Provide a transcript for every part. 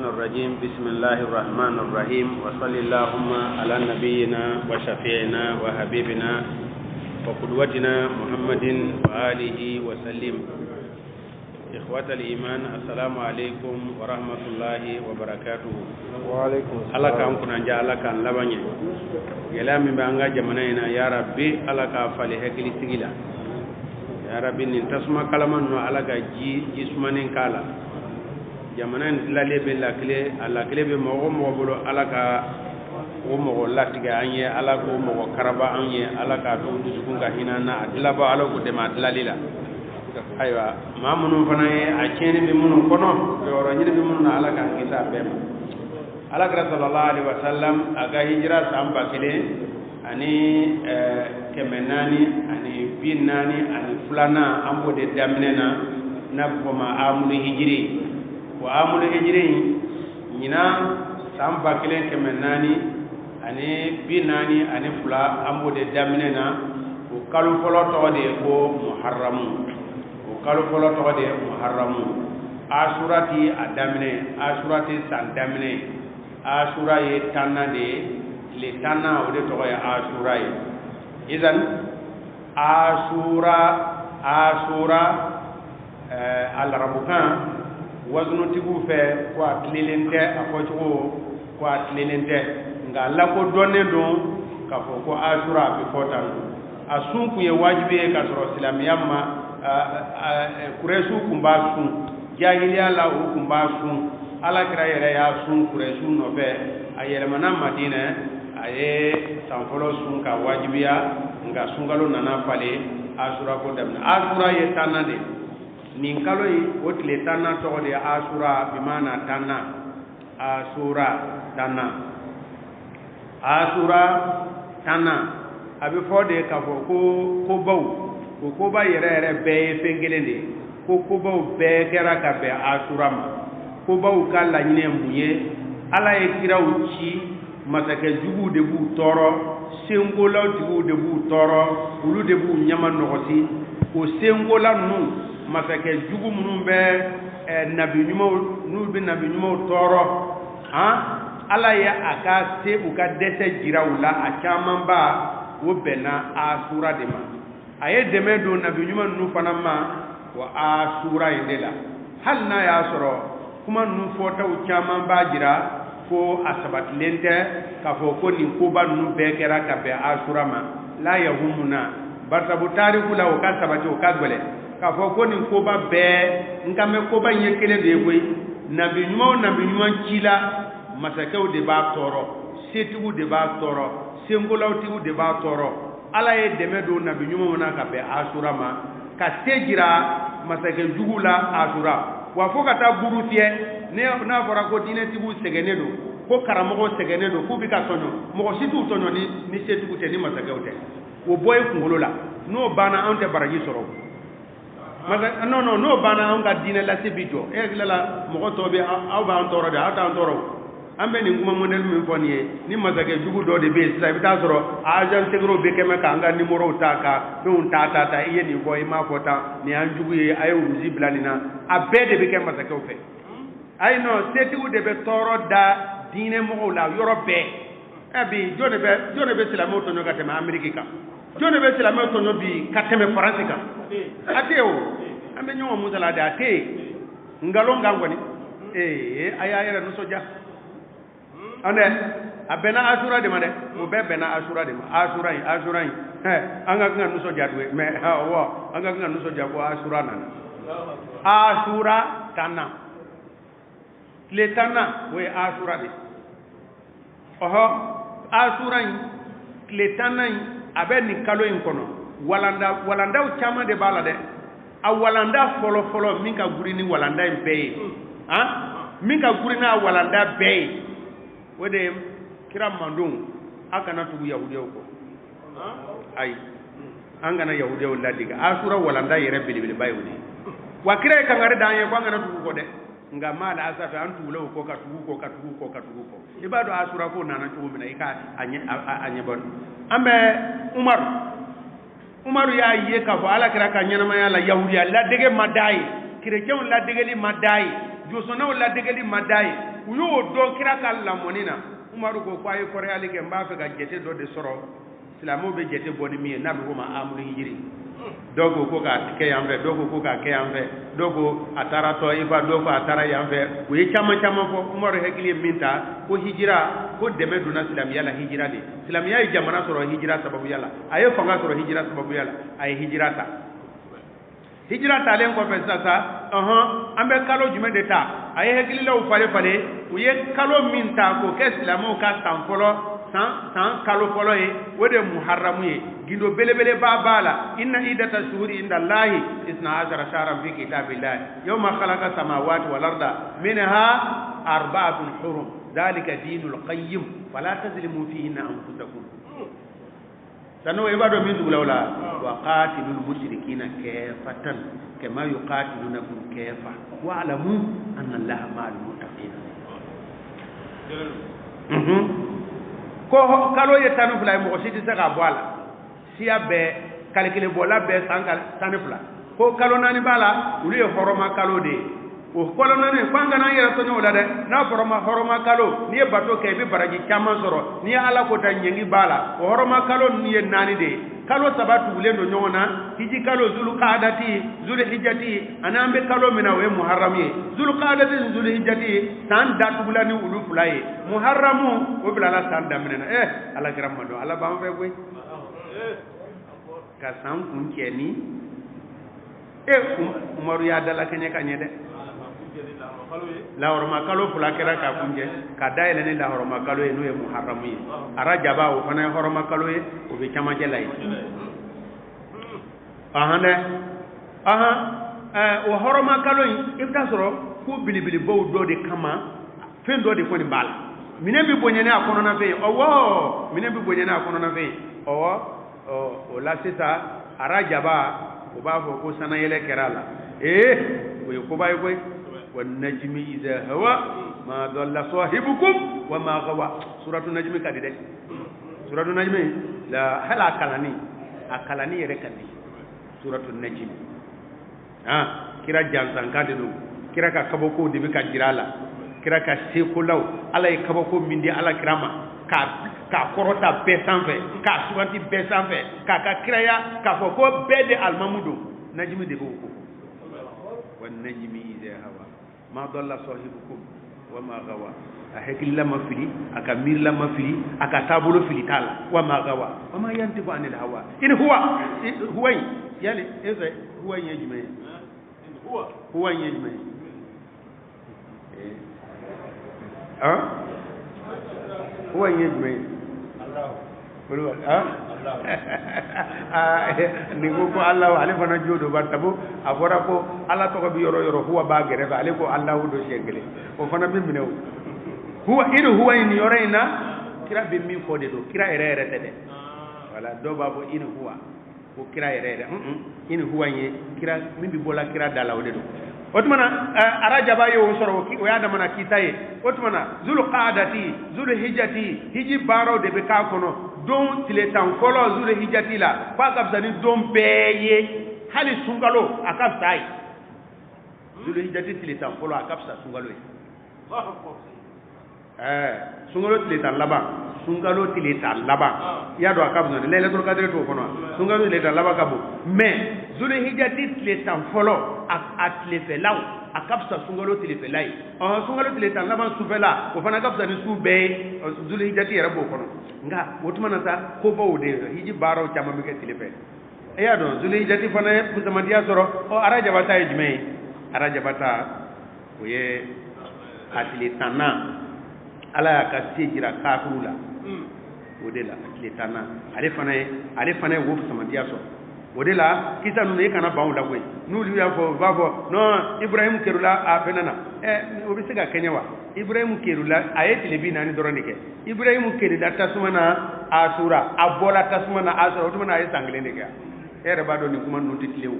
الرجيم بسم الله الرحمن الرحيم وصلى اللهم على نبينا وشفيعنا وحبيبنا وقدوتنا محمد وآله وسلم. إخوة الإيمان السلام عليكم ورحمة الله وبركاته. وعليكم السلام. الله كان كنا جعل كان لبني يلام بانغا جمنانا يا ربي الله كافلي هكلي سجلا يا ربي نتسمع كلامنا الله كجي جسمانين كلا jamana dilale be la kle be mo bolo ala ka o mo latiga anye ala ko mo karaba anye ala ka to dusukun ka hinana adila ba ala ko de ma dilalila aywa mamunu fana ye a cene be munu kono be woro nyiri be munu ala ka kita be ala ka sallallahu alaihi wasallam aga hijra samba kele ani kemenani ani binani ani fulana ambo de damnena na ko ma amul hijri wa amul hijri nyina samba kelen kemenani ani binani ani fula ambo de damnena o kalu folo to de ko muharram o kalu folo to de muharram asurati adamne asurati sandamne asura ye tanna de le tanna o de to ya asura ye idan asura al-rabukan waznu tigu fe ko atlelente afocho ko atlelente nga la ko donne don ka fo ko asura bi fotan asun ku ye wajibi ka soro islamiyamma kuresu kumba sun jahiliya la kumba sun ala kira yere ya sun kuresu no be ayere mana madina aye sanfolo sun ka wajibiya nga sungalo nana fale asura ko damna asura ye tanade nin kalo yi o tile tanna tɔgɔ de asura bimana tanna asura tanna asura tanna a bɛ fɔ de k'a fɔ ko kobaw o koba yɛrɛ yɛrɛ bɛɛ ye fɛn kelen de ko kobaw bɛɛ kɛra ka bɛn asura ma kobaw ka laɲini mun ye ala ye kiraw ci masakɛ juguw de b'u tɔɔrɔ senkolaw tigiw de b'u tɔɔrɔ olu de b'u ɲama nɔgɔsi o senkola ninnu masakɛ jugu minnu bɛ nabi ɲumanw n'u bɛ nabi ɲumanw tɔɔrɔ ala ye a ka se u ka dɛsɛ jira u la a caman ba o bɛnna asura de ma a ye dɛmɛ don nabi ɲuman ninnu fana ma wa asura in de la hali n'a y'a sɔrɔ kuma ninnu fɔtaw caman b'a jira ko a sabatilen tɛ k'a fɔ ko nin koba ninnu bɛɛ kɛra ka bɛn asura ma la yahumuna barisabu tariku la o ka sabati o ka gɛlɛn k'a fɔ ko nin koba bɛɛ nka mɛ koba in ye kelen de ye koyi nabi ɲuman ci la masakɛw de b'a tɔɔrɔ setigiw de b'a tɔɔrɔ senkolawtigiw de b'a tɔɔrɔ ala ye dɛmɛ don nabi ɲumanw na ka bɛn asura ma ka se jira masakɛ jugu la asura wa fo ka taa buru fiyɛ n'a fɔra ko diinɛtigiw sɛgɛnnen don ko karamɔgɔw sɛgɛnnen don k'u bɛ ka tɔɲɔ mɔgɔ si t'u tɔɲɔ ni setigiw tɛ ni masakɛw tɛ o bɔ ye kunkolo la n'o banna anw tɛ baraji sɔrɔ non n'o banna anw ka diinɛ lase bi jɔ e hakili la mɔgɔ tɔw bɛ aw b'an tɔɔrɔ de aw t'an tɔɔrɔ an bɛ nin kuma modèle min fɔ nin ye ni masakɛ jugu dɔ de bɛ yen sisan i bɛ taa sɔrɔ agent secret bɛ kɛmɛ k'an ka numéro ta ka fɛnw ta i ye nin fɔ i m'a fɔ tan nin y'an jugu ye a ye rusi bila nin na a bɛɛ de bɛ kɛ masakɛw fɛ ayi non setigiw de bɛ tɔɔrɔ da diinɛ mɔgɔw la yɔrɔ bɛɛ bi jɔn de bɛ silamɛw tɔɲɔ ka tɛmɛ Amérique kan jɔn de bɛ silamɛw tɔɲɔ bi ka tɛmɛ Faransi kan a tɛ yen o an bɛ ɲɔgɔn musala de a tɛ yen nkalon kan kɔni a y'a yɛrɛ nisɔndiya an dɛ a bɛnna asura de ma dɛ o bɛɛ bɛnna asura de ma asura in an ka kan ka nisɔndiya de mais awɔ an ka kan ka nisɔndiya ko asura nana asura tanna tile tanna o ye asura de ɔhɔ asura in tile tanna in a bɛ nin kalo in kɔnɔ walandaw caman de b'a la dɛ a walanda fɔlɔ min ka guri ni walanda in bɛɛ ye min ka guri n'a walanda bɛɛ ye o de ye kira mandon a kana tugu yahudiyaw kɔ ayi an kana yahudiyaw ladege asura walanda yɛrɛ belebeleba ye o de ye wa kira ye kangari d'an ye ko an kana tugu kɔ dɛ nka maa la asafe an tugula o kɔ ka tugu kɔ i b'a dɔn asura ko nana cogo min na i ka a ɲɛbɔ an bɛ umaru y'a ye k'a fɔ ala kira ka ɲɛnamaya la yahudiya ladege ma d'a ye chrétienw ladegeli ma d'a ye josonaw la degeli madai u yo do kira ka lamonina umaru ko ay ko reali ke mba fe ga jete do de soro islamo be jete boni mi na be ma amul hijri dogo ko ka ke yambe dogo ko ka ke yambe dogo atara to ifa dogo atara yambe u ye chama chama ko umaru hekili minta ko hijira ko deme duna islam yala hijira de islam yayi jamana soro hijira sababu yala ayo fanga soro hijira sababu yala ay hijira ta hijira ta len ko fe sasa ambe kalo jume de ta ay hekili law fale fale u ye kalo minta ko ke islamo ka tanfolo san kalo folo ye wode muharramu ye gindo belebele babala inna idata shuhuri inda allahi 12 shahran fi kitabillah yawma khalaqa samawati wal arda minha arba'atun hurum dhalika dinul qayyim fala tazlimu fihinna anfusakum sanu ibado min dulawla wa qatilul mushrikina kafatan kama yuqatilunakum kafa wa alamu anna allaha ma'al muttaqin ko kalo ye tanu fula mo siti se ka boala siya be kalkile bola be sankal tanu fula ko kalo nani bala uli ye horoma kalo de o kalo nani kwanga na yera to nyola de na horoma kalo ni e bato ke be baraji chama soro ni ala ko tan nyengi bala o horoma kalo ni ye nani de kalo sabatu ulendo nyona hiji kalo zulu qadati zulu hijjati anambe kalo mina we muharrami zulu qadati zulu hijjati tan datu bulani ulu fulaye muharramu o bilala san damina ala gramado ala ba fe koy ka san kun keni umaru ya dala kenya kanye de la horma kalo fula kera ka kunje ka dayele ni la horma kalo e no e muharramu yi ara jaba o fana horma kalo e o be chama jelay o horma kalo yi ifta soro ku bilibili bo do de kama fen do de ko ni bal mine bi bonyane akono na fe owo mine bi bonyane akono na fe owo o la sita ara jaba o ba fo ko sana yele kerala ko bay koy والنجم إذا هوى ما ضل صاحبكم وما غوى سورة النجم كده سورة النجم لا هل أكلني يركني سورة النجم كرا جانسان كده كرا كابوكو دبي كجرالا كرا كسيكولاو على كابوكو مندي على كراما ka korota besanfe ka suwanti besanfe ka kiraya ka foko bede almamudo najmi de ko wan najmi idha hawa ma dalla sahibukum wa ma gawa ahekil lama fili aka mir lama fili aka tabulo fili tala wa ma gawa wa ma yantifu anil hawa in huwa yali eze huwa yejme huwa yejme huwa yejme ni ko Allah ale fana jodo bartabo abora ko Allah to ko bi yoro huwa ba gere fa ale ko Allah do shengele o fana bi minew huwa idu huwa ni yorena kira be min fode do kira erere tede wala do babo in huwa ko kira erere in huwa ye kira min bi bola kira dala wode do otmana arajaba yo soro o ya da mana kitaye otmana zul qadati zul hijjati hiji baro de be ka kono don tile tan folo zul hijjati la fa kabsani don beye hali sungalo akabsai zul hijjati tile tan folo akabsa sungalo sungalo tile tan laba sungalo tile tan laba ya do akabno lailatul qadr to kono sungalo tile tan laba kabu mais zul hijjati tile tan folo atle felaw akabsa sungalo tile felai sungalo tile tan laba sufela o fana kabsa ni sube zul hijjati yara bo kono nga wotumana sa ko bawde hiji baro chama mi ke tile fe ya do zul hijjati fana kusamadiya soro o araja bata ejme araja bata o ye atile tanna ala ka sejira kafula odela atile tanna ale fana wo kusamadiya soro odela kisa nu ne kana bawo la koy nu li ya fo ba fo no Ibrahim kerula a fenana o bi sega kenyawa Ibrahim kerula ayeti le bi nani dorone ke Ibrahim kerula tasmana asura abola tasmana asura o tuma ay sangle ne ga ere ba do ni kuma nu titlewu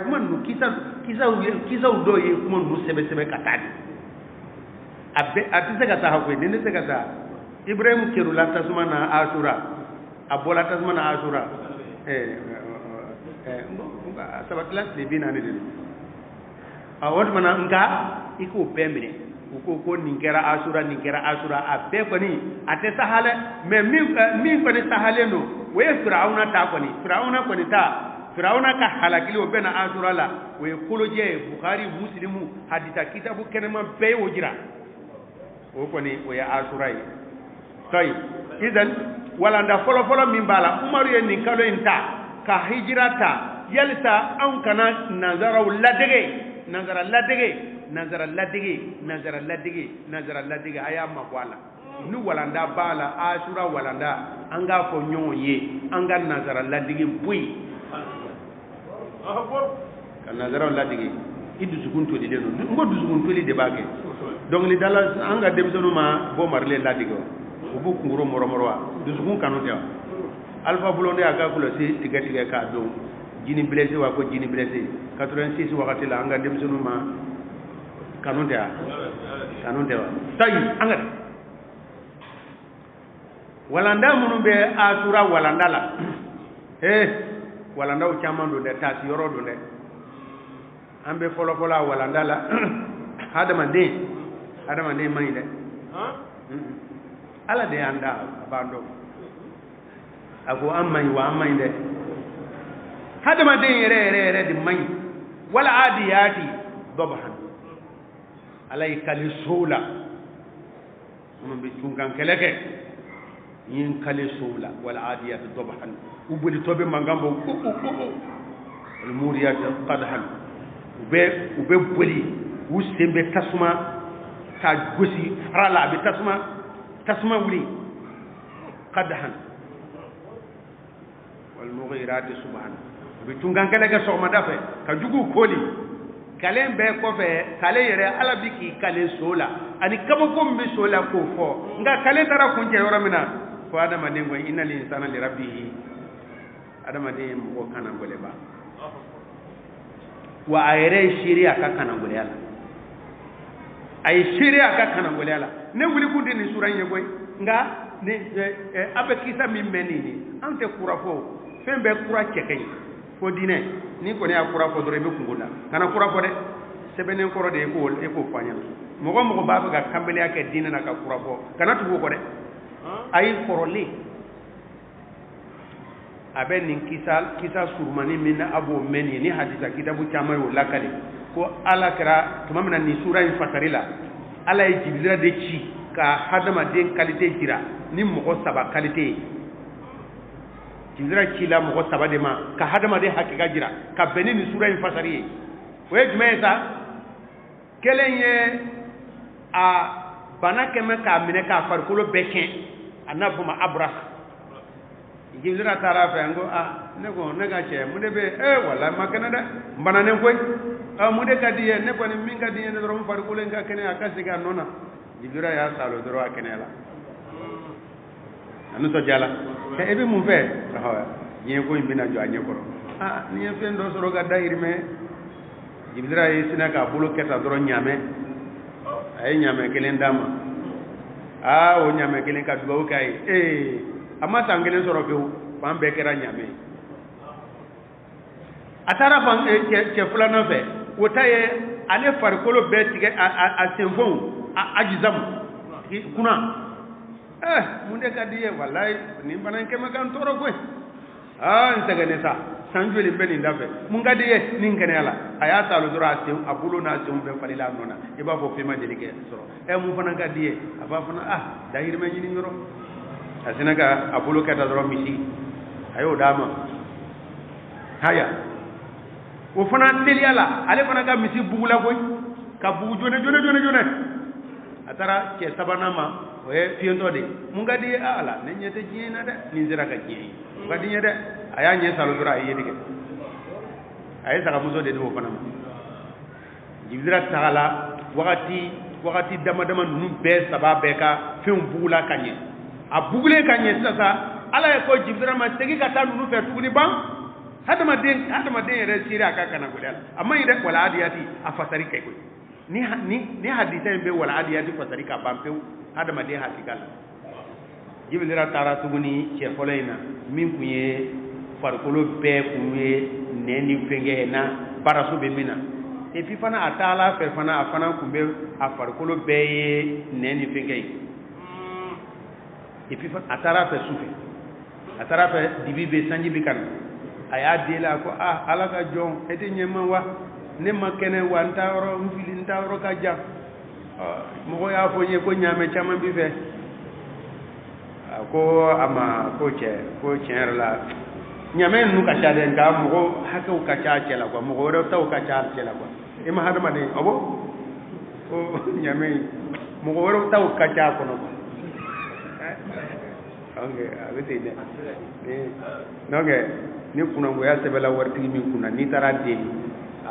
kuma nu kisa do ye kuma nu sebe katadi abbe atisega ta hakwe ne sega ta Ibrahim kerula tasmana asura abola tasmana asura sabatla le bina ne o mana nka iko pemine ko nin kɛra asura a bɛɛ kɔni a tɛ sahale mais min kɔni sahale no o ye firawuna ta kɔni firawuna ka halakili o bɛna asura la o ye kolojɛ ye bukhari muslimu hadisa kitabu kɛnɛma bɛɛ ye o jira o kɔni o ye asura ye tayi idan walanda fɔlɔfɔlɔ min b'a la umaru ye nin kalo in ta ka hijira ta yalisa anw kana nanzaraw nanzara ladege a y'a mabɔ a la ni walanda b'a la asura walanda an k'a fɔ ɲɔgɔn ye an ka nanzara ladege bɔ yen ka nanzaraw ladege i dusukun tolilen don n ko dusukun toli de b'a kɛ dɔnkilidala an ka denmisɛnninw ma bɔ marile ladege o b'u kunkolo mɔrɔmɔrɔ wa dusukun kanu tɛ wa alifa bulonde y'a ka kɔlɔsi tigɛ k'a dɔn jini blessé wa ko jini blessé 86 wagati la an ka denmisɛnninw ma kanu tɛ wa tayi an ka walanda minnu bɛ asura walanda la walandaw caman don dɛ taasi yɔrɔ don dɛ an bɛ fɔlɔfɔlɔ a walanda la hadamaden man ɲi dɛ ala de y'an da a b'an dɔn a ko an man ɲi wa an man ɲi dɛ hadamaden yɛrɛ de man ɲi wala adiyati dabhan ala y'i kale sow la minnu bɛ tunkan kɛlɛ kɛ n ye n kale sow la wala adiyati dabhan u bolitɔ bɛ mankan bɔ wal muriyati qadhan u bɛ boli u sen bɛ tasuma ka gosi fara la a bɛ tasuma wuli qadhan wal mughirati subhan u bɛ tunkan kɛlɛ kɛ sɔgɔmada fɛ ka jugu koli kalen bɛɛ kɔfɛ kale yɛrɛ ala bi k'i kale so la ani kabako min bɛ so la k'o fɔ nka kale taara kuncɛ yɔrɔ min na ko adamaden ko inna linsana li rabbihi adamaden ye mɔgɔ kana gɛlɛba wa a yɛrɛ ye seere a ka kana gɛlɛya la a ye seere a ka kana gɛlɛya la ne wuli kun tɛ nin sura in ye koyi nka a bɛ kisa min mɛn nin ye an tɛ kura fɔ fɛn bɛɛ kura cɛ ka ɲi fo diinɛ ni kɔni y'a kura fɔ dɔrɔn i bɛ kungo la kana kura fɔ dɛ sɛbɛnnen kɔrɔ de ye k'o fɔ an ɲɛna mɔgɔ b'a fɛ ka kanbɛlɛya kɛ diinɛ na ka kura fɔ kana tugu o kɔ dɛ a ye kɔrɔlen a bɛ nin kisa surumani min na a b'o mɛn nin ye ni hadisa kitabu caman y'o lakale ko ala kɛra tuma min na nin sura in fasari la ala ye jibirila de ci ka hadamaden kalite jira ni mɔgɔ 3 kalite ye jibirila ci la mɔgɔ 3 de ma ka hadamaden hakika jira ka bɛn ni nin sura in fasari ye o ye jumɛn ye sa kelen ye a bana kɛmɛ k'a minɛ k'a farikolo bɛɛ tiɲɛ a n'a fɔ ma abras jibirila taara fɛ n ko ne ka cɛ mun de bɛ wala ma kɛnɛ dɛ n bananen koyi mun de ka di ye ne kɔni min ka di ye ne dɔrɔn n farikolo in ka kɛnɛ a ka segin a nɔ na jibirila y'a salo dɔrɔn a kɛnɛya la a nisɔndiya la e bɛ mun fɛ diɲɛ ko in bɛna jɔ a ɲɛ kɔrɔ ni ye fɛn dɔ sɔrɔ ka dahirimɛ jibirila ye sinna k'a bolo kɛta dɔrɔn ɲaamɛ a ye ɲaamɛ kelen d'a ma o ɲaamɛ kelen ka dugawu k'a ye a ma san kelen sɔrɔ pewu fan bɛɛ kɛra ɲaamɛ a taara cɛ filanan fɛ o ta ye ale farikolo bɛɛ tigɛ a senfɛnw a jizamu kunna mun de ka di ye walayi nin bana in kɛmɛ kan tɔɔrɔ koyi n sɛgɛnnen sa san joli bɛ nin da fɛ mun ka di ye nin kɛnɛya la a y'a talo dɔrɔn a bolo n'a senw bɛɛ falila a nɔ na i b'a fɔ fɛn ma deli kɛ sɔrɔ mun fana ka di ye a b'a fana dahirimɛ ɲini yɔrɔ a sinna ka a bolo kɛta dɔrɔn misi a y'o d'a ma haya o fana teliya la ale fana ka misi bugula koyi ka bugu jone a taara cɛ sabanan ma o ye fiyentɔ de ye mun ka di ye ala ne ɲɛ tɛ diɲɛ na dɛ nin sera ka diɲɛ ye mun ka di ye dɛ a y'a ɲɛ salo dɔrɔn a ye yeli kɛ a ye sagamuso de di o fana ma jibirila tagala wagati dama dama ninnu bɛɛ saba bɛɛ ka fɛnw bugula ka ɲɛ a bugulen ka ɲɛ sisan ala ye ko jibirila ma segin ka taa ninnu fɛ tuguni ban hadamaden yɛrɛ seere a ka kana gɛlɛya la a ma ɲi dɛ wala adiyati a fasari kɛ koyi ni hadisa in bɛ wala adiyati fasari ka ban pewu hadamaden hakika la jibirila taara tuguni cɛ fɔlɔ in na min kun ye farikolo bɛɛ kun ye nɛn ni fɛnkɛ na baraso bɛ min na et puis fana atala fe fana afana kumbe afarkolo beye neni fengay et puis atara fe soufe atara fe dibibe sanji bikan aya dela ko ala ka jon ete nyema wa ne makene wa ntawro mfili ntawro ka jam mo ya fo ye ko nyame chama bi fe ko ama ko che la nyame nu ka cha den ga mo haka ka cha che la ko mo ro taw ka cha che la ko e ma hadama de abo o nyame mo ro taw ka cha ko no ange abete de noge ni kuna ngo ya sebela warti mi kuna ni tarade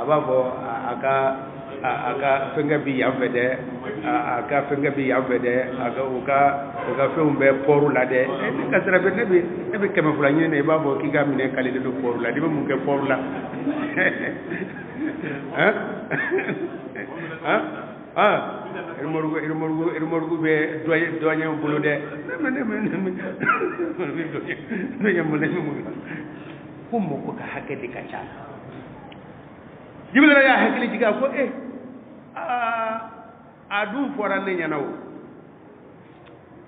ababo aka fenga bi yavede aka fenga bi yavede aka uka feumbe poru la de ni kasra be ne be kema fula nyine ne babo ki ga mine kale de poru la de mu ke poru la irmorgu be doye bulu de ne yamule mu kummo ko ka hakke de kacha jibril ya hakili jiga ko adu forande nyanawo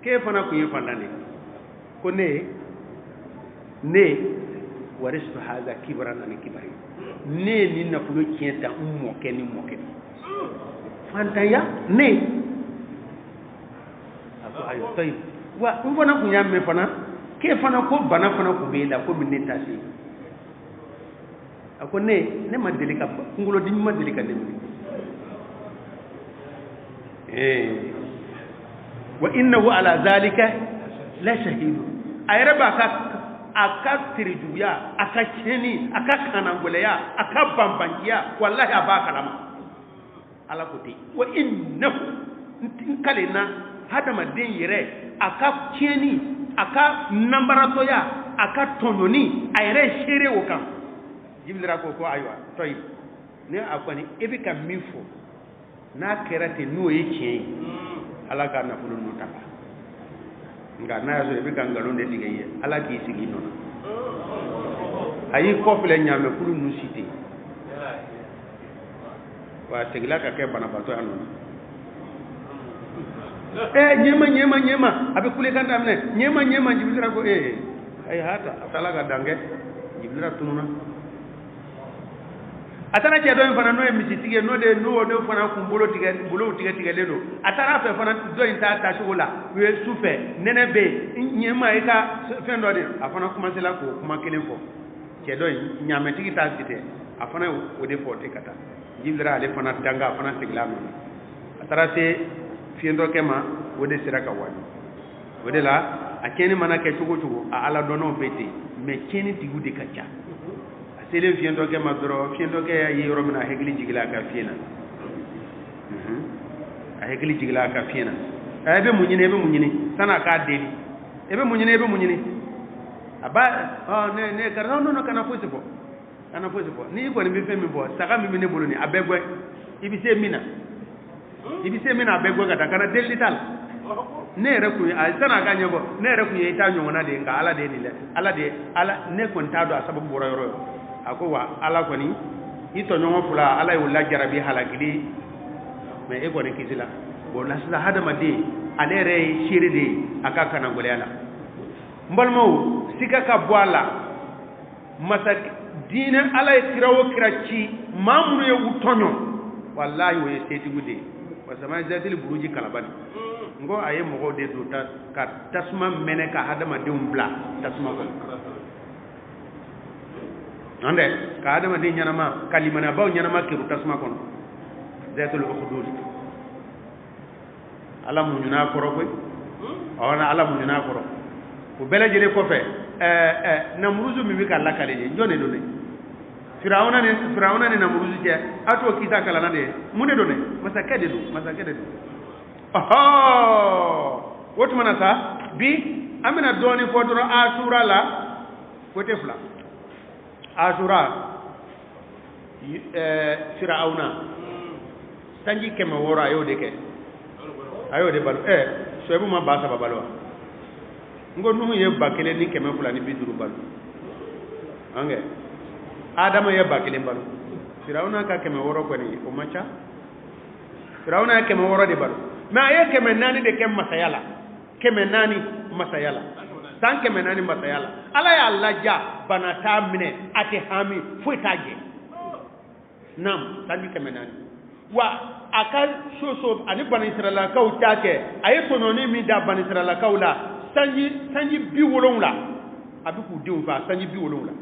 ke fana ko yefandane ko ne warisu haza kibran an kibari ne ni na fulo kienta ummo keni fantaya ne ako ayo tay wa ngona ko nyamme fana ke fana ko bana fana ko be la ko minne tasi ako ne ma delika ngulo di ma delika de wa innahu ala zalika la shahid ayra ba ka aka tirjuya aka cheni aka kanangoleya aka bambangiya wallahi abaka lama ala kuti wa innahu kalina hadama den yere aka cheni aka nambaratoya aka tononi ayre shere wokan jibril ko aywa toy ne akwani ebika mifo na kerate no yake ala ka na fulu nuta nga na yaso ebika ngalo de digaye ala ki sigi non ayi ko fele nyame fulu nu cité wa tegla ka ke bana bato anu nyema abe kule kanda amne nyema jibril ko ay hata atala ga dange jibril tununa atara ke do fana no emisi tige no de no do fana kumbulo tige leno atara fe fana do inta ta shugula we sufe nene be nyema eka fendo de afana kuma sela ko kuma kelen fo ke do nyame tigi ta site afana o de fo te kata jibra ale fana danga fana sigla no atara te fiendo kema o de siraka wani o de la akeni mana ke chugo a ala dono bete me keni tigu de kacha sele fiendo ke madro fiendo ke yi romina hegli jigla ka fiena a hegli jigla ka fiena ebe munyine sana ka deli ebe munyine aba ne gar no kana fosibo ni ko ni be femi bo saka mi ne boloni abegwe ibise mina abegwe kata kana deli tal ne reku a sana ka nyebo ne reku ye ta nyona de nga ala de ni le ala ne ko ntado asabu boro ako wa ala koni ito nyongo fula ala yulla jarabi halakili me e goni kisila bo nasla hadama de alere shiri de aka kana gole ala mbalmo sika ka boala masak dina ala kirawo kirachi mamru ye utonyo wallahi wo seti gude wasama zatil buruji kalabani ngo aye mo de do ta ka tasma mene ka hadama de umbla tasma ko ande ka adama de nyanama kalimana baw nyanama ke tasma kon zatul ukhdud ala mu nyuna koro koy ona ala mu nyuna koro ko bela jele ko fe namruzu mi ka la kale je jone do ne firawna ne namruzu je ato kita kala na de mune do ne masakede do wotu manasa bi amina doni fodoro asura la wote fula asura firawna tanji kema wora ayo de bal soebu ma basa babalo ngo nuhu ye bakele ni kema fula ni biduru bal ange adama ye bakele bal Firauna ka keme woro ko ni o macha Firauna keme woro de baro ma ye keme nani de kem masayala keme nani masayala tan keme nani masayala ala ya laja banata mine ate hami fuitaje nam tan keme nani wa aka soso ani bani israila kaw take aye tononi mi da bani israila kaw la sanji bi wolonwula abiku diw fa sanji bi wolonwula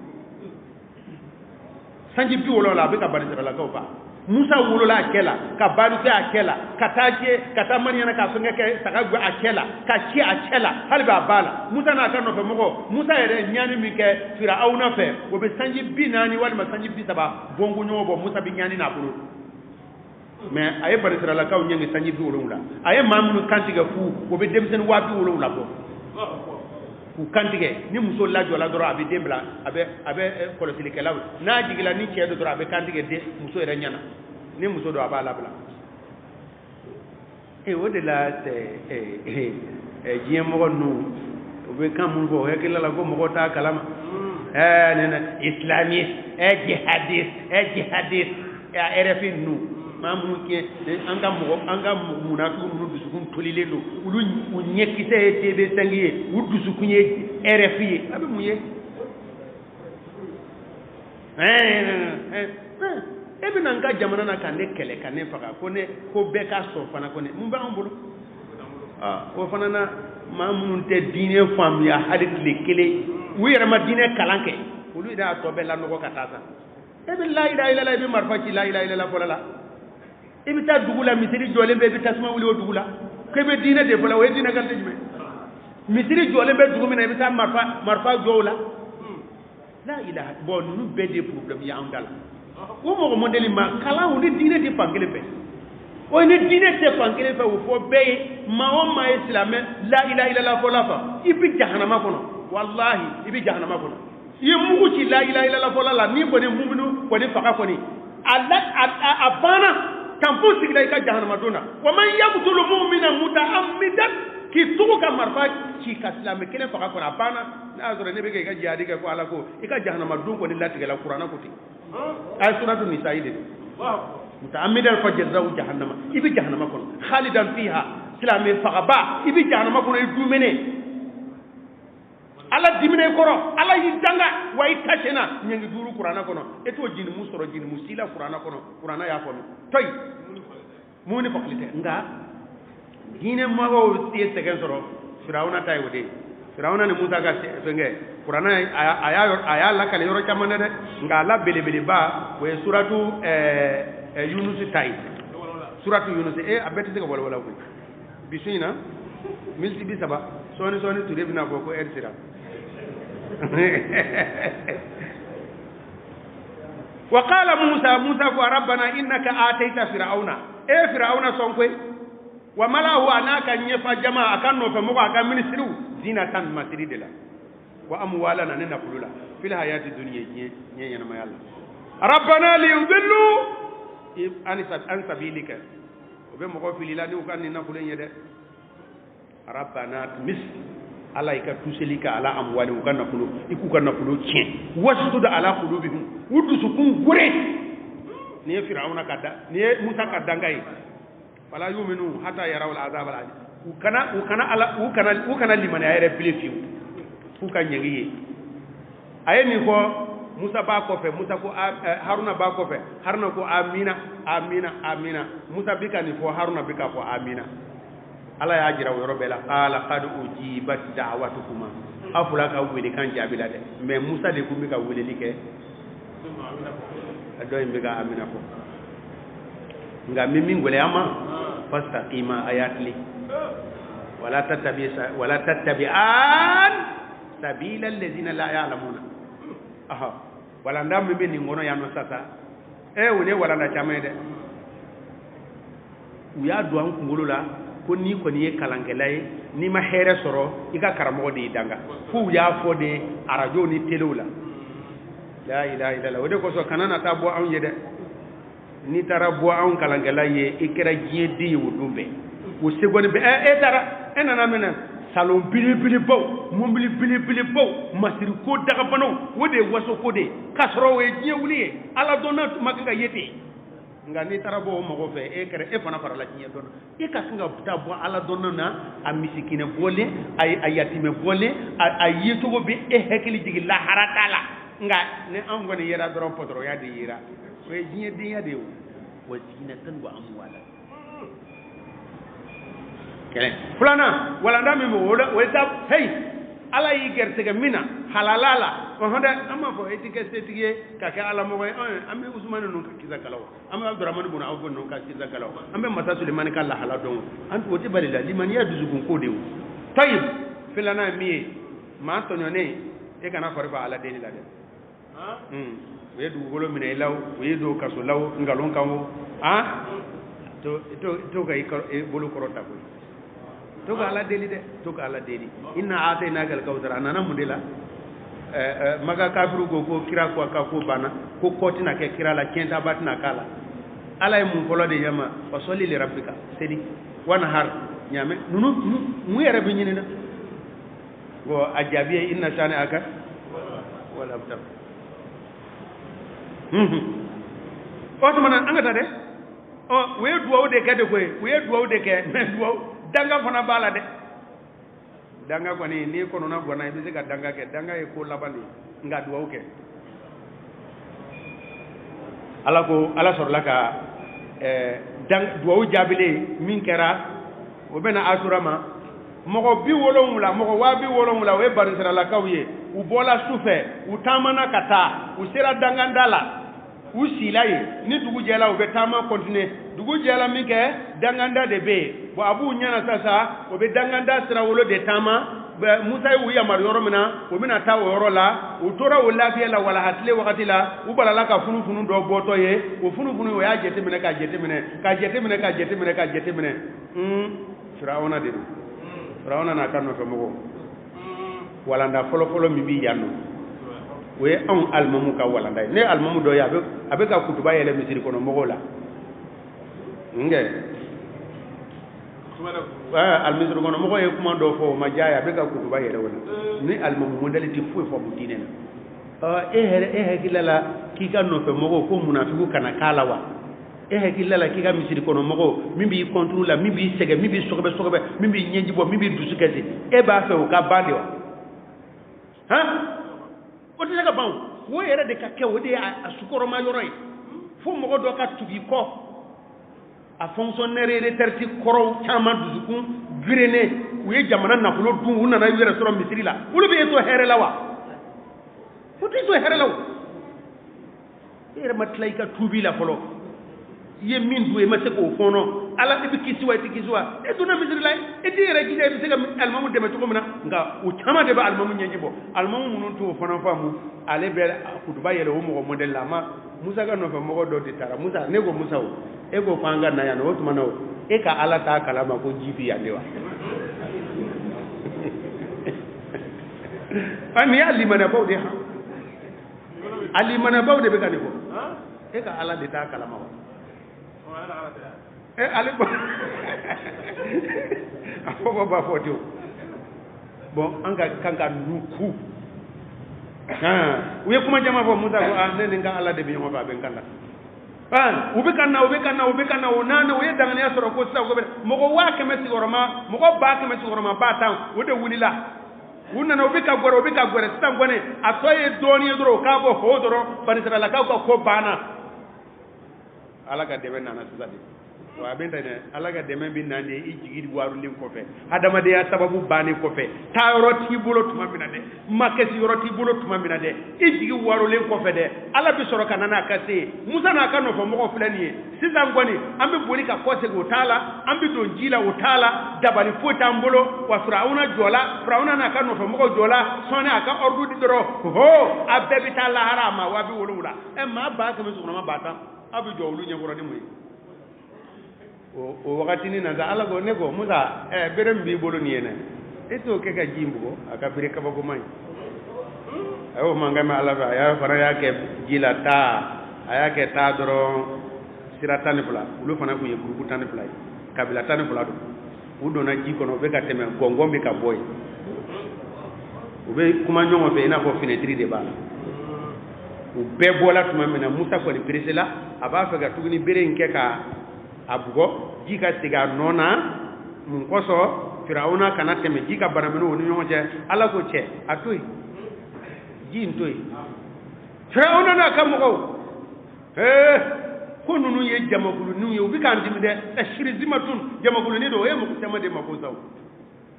sanji bi wolonwula abika bani israila kaw fa Musa wolola akela ka baluke akela kata maniana ka songe ke saka gwa akela ka chi akela halba bala Musa na ka no fe moko Musa yere nyani mi ke Firauna fe wo be sanji bi nani wal ma sanji bi saba bongo nyobo Musa bi nyani na bulu mais aye bani israila kaw nyangi sanji bi wolonwula aye mamunu kantiga fu wo be demsen wa bi wolonwula bo ku kantige ni muso lajo la doro abi dembla abe kolosili kelaw na jigila ni ciedo doro abe kantige de muso era nyana ni muso do aba labla e wode la te jiem mo no obe kam mo ko hekela la go mo ta kalama nena islamiste jihadiste ya RFI nu mamu ke anga munatu nu dusukun tolile lo ulu nyekite tebe sangiye udusukunye RFI abe muye ebe nanga jamana na kande kele kane faka kone ko beka so fana kone mumba ambulu ko fana na mamu te dine fam ya hadith le kele wira ma dine kalanke ulu ida to be la no ko katasa ebe la ilaha illallah ebe marfati la ilaha illallah bolala ibi ta dugula misiri jole be bi tasma wuli o dugula ke be dina de bola we dina gal tejme misiri jole be dugumina ibi ta marfa jowla la ilaha bon nu be de problème ya andal wo mo modeli ma kala wo de dina de pangele be o ne dina te pangele be wo fo be ma o ma islam la ilaha illallah fola fa ibi jahannama kono wallahi ibi jahannama kono ye mugu ci la ilaha illallah fola la ni bone muminu bone faka koni allah abana kampu sigila ika jahannama dona wa man yaqtulu mu'mina muta'ammidan ki tuka marfa ci kaslam kene faka ko abana na azura ne be ga jihadi ko ala ko ika jahannama dun ko ni lati la qur'ana ko ti ay suratu nisa ide muta'ammidan fa jazaa'u jahannama ibi jahannama ko khalidan fiha islami faka ba ibi jahannama ko du mene ala dimine koro ala yidanga way tachena nyangi duru qur'ana kono eto jini musoro jini musila qur'ana kono qur'ana ya kono toy muni faklite nga dine mawo tie segen soro Firauna tay wode Firauna ne Musa ga fenge qur'ana aya la kale yoro chamane de nga la bele ba we suratu Yunus tay suratu Yunus abete de wala ko bisina milti bi saba soni ture bina boko ersira وقال موسى ربنا إنك آتيت فرعون فرعون صنكوي وملاه أناك نيفا جماعة كانوا فمقا كان من سلو زينة مسيري دلا وأموالنا ننقل لا في الحياة الدنيا ينما يلا ربنا ليضلوا عن سبيلك وبمقا في لله وكان ننقل يده ربنا تمس ala ika tuselika ala amwali ukanna kulo ikukanna kulo cien wasud ala qulubihim udusukun gure ni Firauna kada ni Musa kada ngai wala yuminu hatta yarawul azab al alim ukana liman ayre plefiu ukanyengiye ayeni ko Musa ba ko fe Musa ko Haruna ba ko fe Haruna ko amina Musa bikani fo Haruna bika ko amina ala ya jira woro bela qala qad ujibat da'watukuma afula ka wele kan jabila de mais Musa de kumbi ka wele like ado imbe ga amina ko nga mimi ngole ama fastaqima ayatli wala tattabi'an sabila alladhina la ya'lamuna aha wala ndam mimi ni ngono ya no sasa wole wala na chamede uya do an kungolo la ko ni ko ni kalangelay ni ma here soro ika karamo de danga fu ya fo de arajo ni telola la ilaha illallah wode ko so kanana ta bo an yede ni tara bo an kalangelay ikira jie di wudumbe wo segoni be tara enana mena salon bilibilibaw mobili bilibilibaw masiri ko dagabanaw o de ye waso ko de k'a sɔrɔ o ye diɲɛ wuli ye ala dɔnna tuma kɛ ka ye ten nka n'i taara bɔ o mɔgɔ fɛ e fana farala diɲɛ dɔnna e ka kan ka taa bɔ ala dɔnna na a misikinɛ bɔlen a yatimɛ bɔlen a yecogo bɛ e hakili jigin lahara t'a la nka ni an kɔni yera dɔrɔn pɔtɔrɔya de yera o ye diɲɛ denya de ye o wa zinatan wa amwala kɛlɛ filanan walanda min bɛ o ye da hey ala y'i gɛrɛsɛgɛ min na halala la ɔhɔn dɛ an b'a fɔ e tɛ kɛ setigi ye ka kɛ alamɔgɔ ye an bɛ usumani ninnu ka kisa kalaw an bɛ abudramani bun awf ninnu ka kisa kalaw an bɛ masa sulemani ka lahala dɔn an o tɛ bali la limaniya dusukun ko de o tayib filanan min ye maa tɔɲɔnen e kana fari fa ala deli la dɛ u ye dugukolo minɛ i la u ye don kaso la nkalon kan o to ka i bolo kɔrɔ ta koyi to ka ala deli dɛ to ka ala deli inna atainaka alkawthar a nana mun de la maka kafiru ko kira ko ka ko banna ko kɔ tɛna kɛ kira la tiɲɛtaba tɛna k'a la ala ye mun fɔlɔ de yama fasolli li rabbika seli wanahar ɲaamɛ ninnu mun yɛrɛ bɛ ɲini na ko a jaabi ye inna shani'aka wal abtar o tuma na an ka taa dɛ u ye duwawu de kɛ de koyi u ye duwawu de kɛ mais duwawu danga fana b'a la dɛ danga kɔni n'i kɔnɔna ganna i bɛ se ka danga kɛ danga ye ko laban de ye nka duwawu kɛ ala sɔrɔla ka duwawu jaabilen min kɛra o bɛna asura ma mɔgɔ 70 mɔgɔ 70,000 o ye banisiralakaw ye u bɔla su fɛ u taamana ka taa u sera danganda la u sila ye ni dugu jɛla u bɛ taama continuer dugu jɛla min kɛ danganda de bɛ yen bon a b'u ɲɛna sisan o bɛ danganda sirawolo de taama musa ye u yamaru yɔrɔ min na u bɛna taa o yɔrɔ la u tora o lafiya la walahatile wagati la u balala ka funufunu dɔ bɔtɔ ye o funufunu o y'a jateminɛ ka jateminɛ firawuna de don firawuna n'a ka nɔfɛ mɔgɔw walanda fɔlɔfɔlɔ min bɛ yan nɔ o ye anw alimamu ka walanda ye ne alimamu dɔ ye a bɛ ka kutuba yɛlɛ misiri kɔnɔ mɔgɔw la alimisiri kɔnɔ mɔgɔ ye kuma dɔ fɔ o ma diya ye a bɛ ka kutuba yɛlɛ o la ni alimamu modèle tɛ foyi fɔ mu diinɛ na e hakilila la k'i ka nɔfɛ mɔgɔw ko munafiku kana k'a la wa e hakilila la k'i ka misiri kɔnɔ mɔgɔw min b'i contre la min b'i sɛgɛn min b'i sɔgɔbɛ min b'i ɲɛji bɔ min b'i dusu kɛse e b'a fɛ o ka ban de wa o tɛ se ka ban o yɛrɛ de ka kɛ o de ye a sukɔrɔma yɔrɔ ye fo mɔgɔ dɔ ka tugu kɔ a fonctionnaire retraite kɔrɔw caman dusukun virene u ye jamana nafolo dun u nana yɛrɛ sɔrɔ misiri la olu bɛ e to hɛrɛ la wa o tɛ to hɛrɛ la o e yɛrɛ ma tila i ka tuubi la fɔlɔ i ye min dun i ma se k'o fɔɔnɔ ala i bɛ kisi wa i tɛ kisi wa e donna misiri la e t'i yɛrɛ jija i bɛ se ka alimamu dɛmɛ cogo min na nka u caman de bɛ alimamu ɲɛji bɔ alimamu minnu t'o fana faamu ale bɛ kutuba yɛlɛ o mɔgɔ modèle la ma musa ka nɔfɛ mɔgɔ dɔ de taara musa ne ko musa o e ko k'an ka na yan nɔ o tuma na o e ka ala t'a kalama ko ji bɛ yan de wa nin y'a limanɛbaw de han a limanɛbaw de bɛ ka nin fɔ e ka ala de t'a kalama wa ale ko a fɔ b'a fɔ ten bon an ka kan ka ninnu ku u ye kuma caman fɔ musa ko ne ni n ka ala de bɛ ɲɔgɔn fɛ a bɛ n kan na u bɛ ka na o naani o ye danganiya sɔrɔ ko sisan mɔgɔ 100 sigiyɔrɔma mɔgɔ 100 sigiyɔrɔma 10 o de wulila u nana u bɛ ka gɛrɛ sisan kɔni a tɔ ye dɔɔnin ye dɔrɔn k'a bɔ ho dɔrɔn banisiralakaw ka ko banna ala ka dɛmɛ nana sisan de wa a bɛ tɛnɛ ala ka dɛmɛ bɛ na de i jigi warulen kɔfɛ adamadenya sababu bannen kɔfɛ taa yɔrɔ t'i bolo tuma min na dɛ makɛsi yɔrɔ t'i bolo tuma min na dɛ i jigi warulen kɔfɛ dɛ ala bɛ sɔrɔ ka na n'a ka se ye musa n'a ka nɔfɛ mɔgɔ filɛ nin ye sisan kɔni an bɛ boli ka kɔ segin o t'a la an bɛ don ji la o t'a la dabali foyi t'an bolo wa firawuna jɔla firawuna n'a ka nɔfɛ mɔgɔ jɔla sɔɔni a ka ordre di dɔrɔn ho a bɛɛ bɛ taa lahara a ma 70,000 maa 100 sɔgɔma 10 aw bɛ jɔ olu ɲɛkɔrɔ ni mun ye o wagati ni na ala ko ne ko musa bere min b'i bolo nin ye dɛ e t'o kɛ ka ji in bugɔ a ka bere kabakoma ye a y'o mankan mɛn ala fɛ a y'a fana y'a kɛ ji la taa a y'a kɛ taa dɔrɔn sira 12 olu fana tun ye gurupu 12 ye kabila 12 don u donna ji kɔnɔ u bɛ ka tɛmɛ gɔngɔn bɛ ka bɔ yen u bɛ kuma ɲɔgɔn fɛ i n'a fɔ fenêtre de b'a la u bɛɛ bɔla tuma min na Musa kɔni perese la a b'a fɛ ka tuguni bere in kɛ ka a bugɔ ji ka segin a nɔ na mun kɔsɔn Firawuna kana tɛmɛ ji ka banaminɛw ni ɲɔgɔn cɛ Ala ko cɛ a to yen ji in to yen Firawuna n'a ka mɔgɔw ko ninnu ye jamakuluninw ye u bɛ k'an dimi dɛ shirizimatun jamakulunin don o ye mɔgɔ caman de mako sa o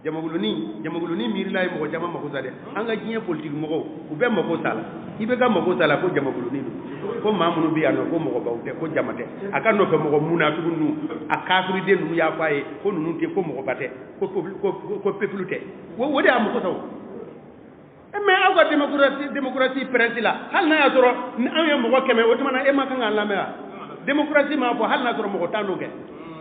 jamakulunin miirila ye mɔgɔ caman mako sa dɛ an ka diɲɛ politique mɔgɔw u bɛɛ mako sa la i bɛ ka mako sa la ko jamakulunin don ko maa minnu bɛ yan nɔ ko mɔgɔbaw tɛ ko jama tɛ a ka nɔfɛ mɔgɔ munnafigu ninnu a kafiriden ninnu y'a fɔ a ye ko ninnu tɛ ko mɔgɔba tɛ ko peuple tɛ o de y'a mako sa o mais aw ka démocratie pɛrɛnti la hali n'a y'a sɔrɔ ni anw ye mɔgɔ 100 o tuma na e ma kan k'an lamɛn wa démocratie m'a fɔ hali n'a sɔrɔ mɔgɔ 10 n'o kɛ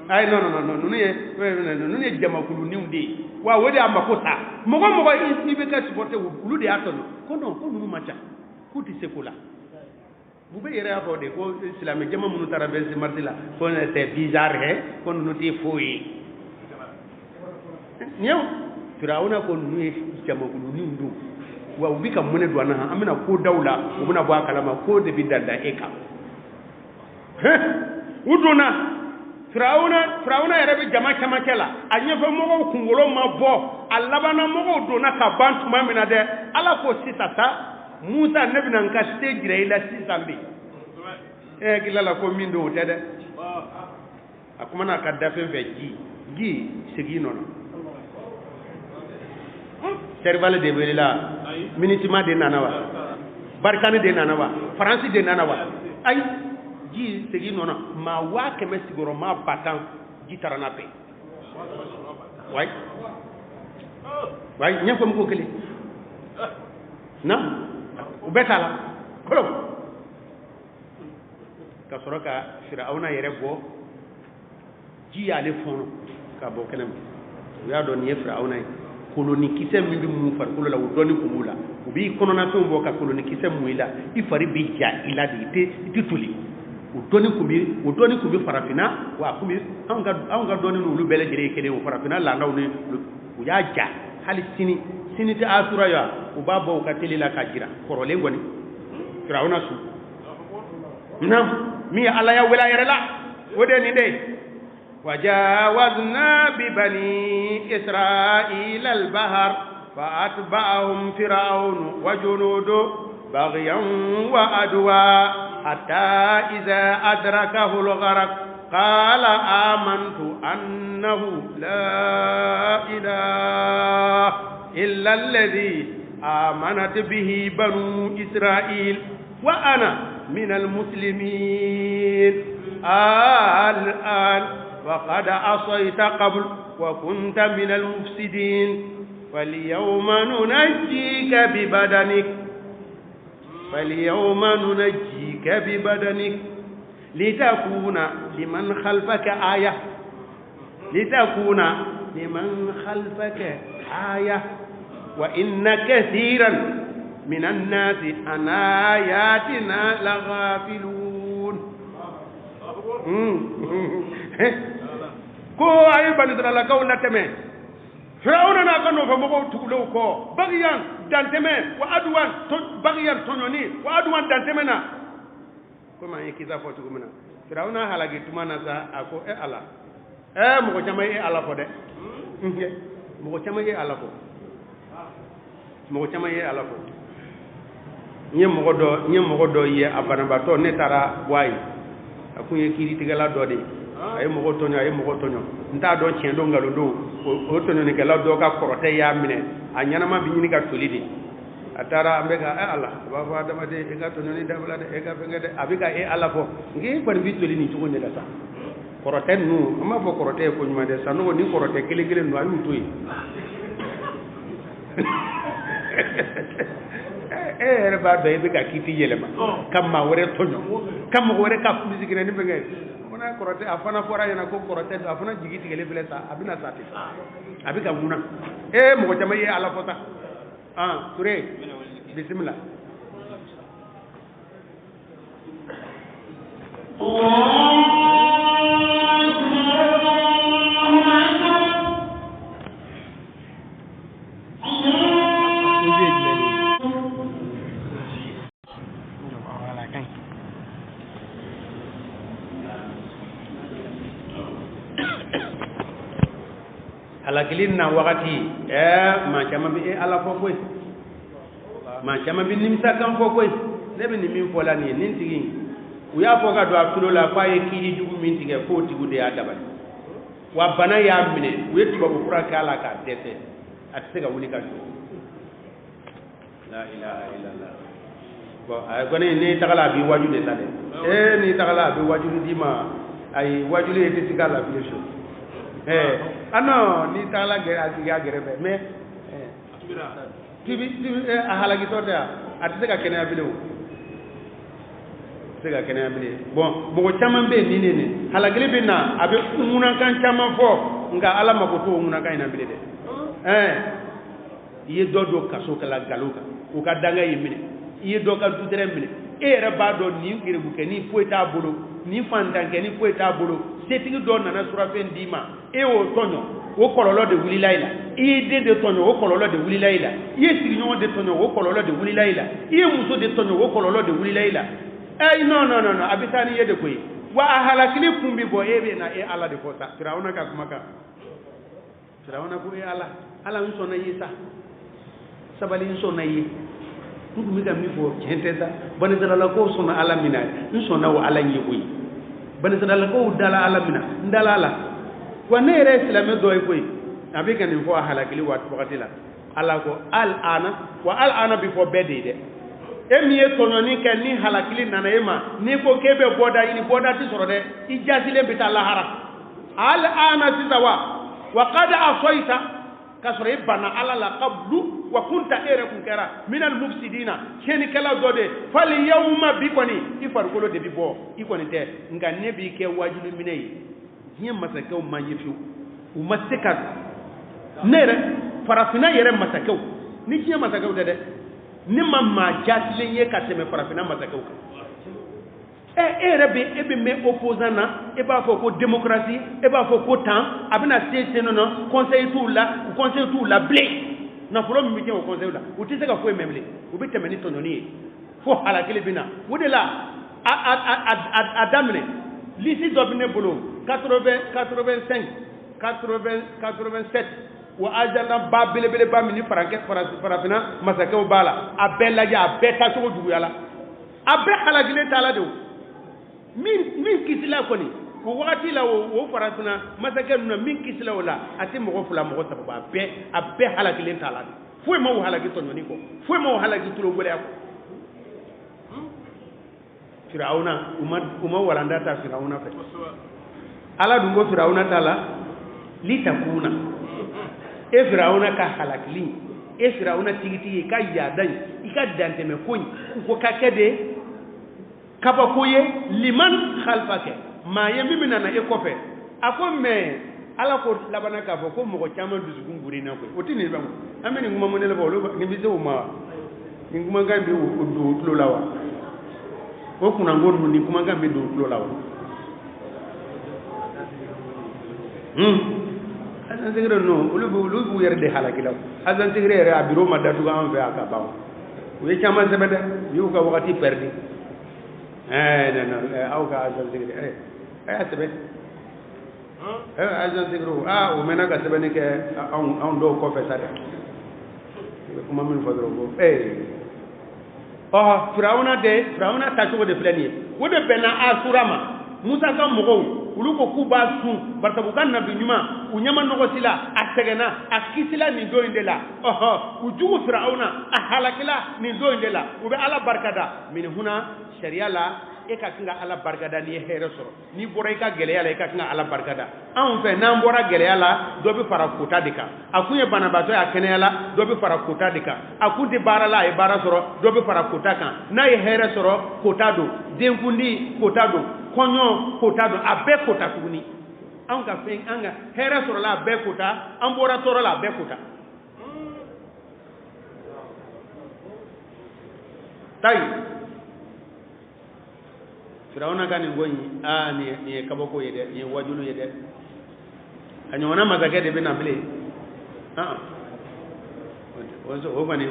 ayi non ninnu ye jamakuluninw de ye wa o de y'a mako sa mɔgɔ mɔgɔ i bɛ ka supporter olu de y'a tɔɲɔ ko non ko ninnu ma ca k'u tɛ se ko la u bɛ yɛrɛ y'a fɔ de ko silamɛ jama minnu taara 26 mars la ko c'est bizarre ko ninnu tɛ foyi ye ɲɛw Firawuna ko ninnu ye jamakuluninw don wa u bɛ ka mun de don an na an bɛna ko daw la u bɛna bɔ a kalama ko de bɛ danda e kan u donna Firawuna yɛrɛ bɛ jama camancɛ la a ɲɛfɛmɔgɔw kunkolo ma bɔ a labanamɔgɔw donna ka ban tuma min na dɛ Ala ko sisan sa Musa ne bɛna n ka se jira i la sisan bi hakilila la ko min don o tɛ dɛ a kumana a ka dafe fɛ ji segin nɔ Serval de welela Minitima de nana wa Barkani de nana wa Faransi de nana wa ayi ji segin nɔ maa 100 sigiyɔrɔma 50 ji taara n'a bɛɛ wayi ɲɛfɔ mu ko kelen na u bɛɛ t'a la kolo ka sɔrɔ ka Firawuna yɛrɛ bɔ ji y'ale fɔnɔ ka bɔ kɛnɛ ma u y'a dɔn nin ye Firawuna ye kolonikisɛ min bɛ mun farikolo la o dɔɔnin kun b'u la u b'i kɔnɔnafɛnw bɔ ka kolonikisɛ mun i la i fari bɛ ja i la de i tɛ toli o dɔɔnin kun bɛ farafinna wa a kun bɛ anw ka dɔɔnin n'olu bɛɛ lajɛlen ye kelen o farafinna laadaw ni u y'a ja hali sini tɛ asura ye u b'a bɔ u ka teli la ka jira kɔrɔlen kɔni Firawuna su na min ye Ala ya wele a yɛrɛ la o de ye nin de ye وجاوزنا ببني إسرائيل البحر فأتبعهم فرعون وجنوده بغيا وعدوا حتى إذا أدركه الغرق قال آمنت أنه لا إله إلا الذي آمنت به بنو إسرائيل وأنا من المسلمين الآن وقد عصيت قبل وكنت من المفسدين فاليوم ننجيك ببدنك لتكون لمن خلفك آية وإن كثيرا من الناس عن آياتنا لغافلون ko ay bani dara kaw la teme Firawuna na kanu fa mo tukulo ko bagiyan danteme wa adwan to bagiyan tonyoni wa adwan danteme na ko ma yiki za fotu ko mina Firawuna halagi tumana sa ako ala mo ko jamay ala ko de mo ko jamay ala ko nye mo do ye abanaba to ne tara wayi akun ye kiri tigala do de ay mo toño nta do cien do ngalo do o toño ni kala do ka korote ya mine a nyanama bi nyini ka tolidi atara ambeka ala ba fa dama de e ka toño ni dabla de e ka fenga de abika e ala fo ngi par bi tolini to ne la sa korote nu ama fo korote ko nyuma de sa no ni korote kele kele no ayu toyi ba do e be ka kiti yelema kam ma wore toño kam wore ka musique ne be ngay mona korote afana fora yana ko korote afana jigi tigele bele sa abina sati abika muna mo ko jama ye ala fota ture bismillah halakili na wakati ma chama bi ala fo koy ma chama bi nimsa kan fo koy ne be ni min fo la ni nin tigi u ya fo ka do atulo la fa ye kiri jugu min tige ko tigu de adaba wa bana ya mine u ye tubabu kura kala ka dese atse ga wuli ka la ilaha illallah bon ay gone ni tagala bi waju de tade ni tagala bi waju di ma ay waju le de tigala bi so ano ni tagala ge asiga gerebe mais tibi a halagi tota atse ga kene abile o se ga kene abile bon bo chaman be ni ne halagile be na abe umuna kan chaman fo nga ala makoto umuna kan ina bile de iye dodo kaso kala galoka o ka danga yimine iye do ka dudere mine era ba do ni ngire buke ni poeta bolo ni fandanke ni poeta bolo setigi do nana sura fen dima e o tonyo o kololo de wuli laila iye de tonyo o kololo de wuli laila iye sirinyo de tonyo o kololo de wuli laila iye muso de tonyo o kololo de wuli laila no abitani yede koy wa halakili kumbi bo ebe na ala de kota firawuna ka kuma ka firawuna ko ala nsona yisa sabali nsona yi ndu mi ga mi fo kenteza bani dala ko sona ala mina nsona wa ala nyi koy bani dala ko dala ala mina ndala ala wa ne re islame do ay koy abika ni fo halakili wa wakati la ala ko al ana bi fo bede de emiye tononi ke ni halakili nana ema ni ko kebe boda ini boda ti soro de ijasile bita lahara al ana sisawa wa qad asaita kasore bana ala la qablu wa kunta erakum kara min al mufsidina keni kala dode fal yawma bikoni ifargolo de bibo ikoni te nga nebi ke wajilu minay nyen masakaw manyifu u masaka nere farafina yere masakaw ni nyen masakaw de ni mamma jatile ye ka teme farafina masakaw rebe ebe me opposant na e ba fo ko démocratie e ba fo ko temps abina cc non conseil tout la blé na folo mi ke o conseil la o tise ka fo memle o be temeni tononi fo hala kele bina o de la adamne lisi dobine bolo 85 87 wa ajana ba bele ba mini farafina masakaw bala abella ja beta so dugu yala abe hala gile tala de min kisila koni ko wakati la wo farasuna masake nuna min kisila wala ati mo fula mo sababa abe halakile tala fo mo halaki tononi ko fo mo halaki tulo gole ko firauna umma walanda ta firauna fe ala dungo firauna tala litakuna e firauna ka halakili e firauna tigiti ka yadan ika danteme koñ ko kakede kaba koye liman khalfake ma yemi minana e kofe ako me ala ko labana ka ko mo ko chama dusugun burina ko otini ba ameni nguma monele ba lo ni bizo ma nguma ngambe o do tulo lawa o kuna ngonu ni kuma ngambe do tulo lawa azan segre no ulu yerde halaki law azan segre re abiro madatu ga am fe aka ba o ye chama sebeda yu ka wakati perdi non au ka azan segre asbe azan segre o mena ka sebene ke on do ko fe sare kuma min fadro go Firauna ta chugo de planie wode bena asurama Musa ka mogo ulu ko kuba sun bartabu kan nabi nyuma unyama nogo sila asegena akisila ni do indela ujugo Firauna ahalakila ni do indela ube ala barkada min huna sharia la e ka kinga ala barkada ni here soro ni bora ka gele ala e ka kinga ala barkada an fe nan bora gele ala do bi fara kota dika akunye banabato ya kene ala do bi fara kota dika akunde barala e bara soro do bi fara kota kan na e here soro kota do denkundi kota do konyo kota do abe kota tuguni an ka fen anga here soro la abe kota an bora soro la abe kota tai Firauna gani ngoni ni kaboko yede ni wajulu yede anyona mazake de bina bile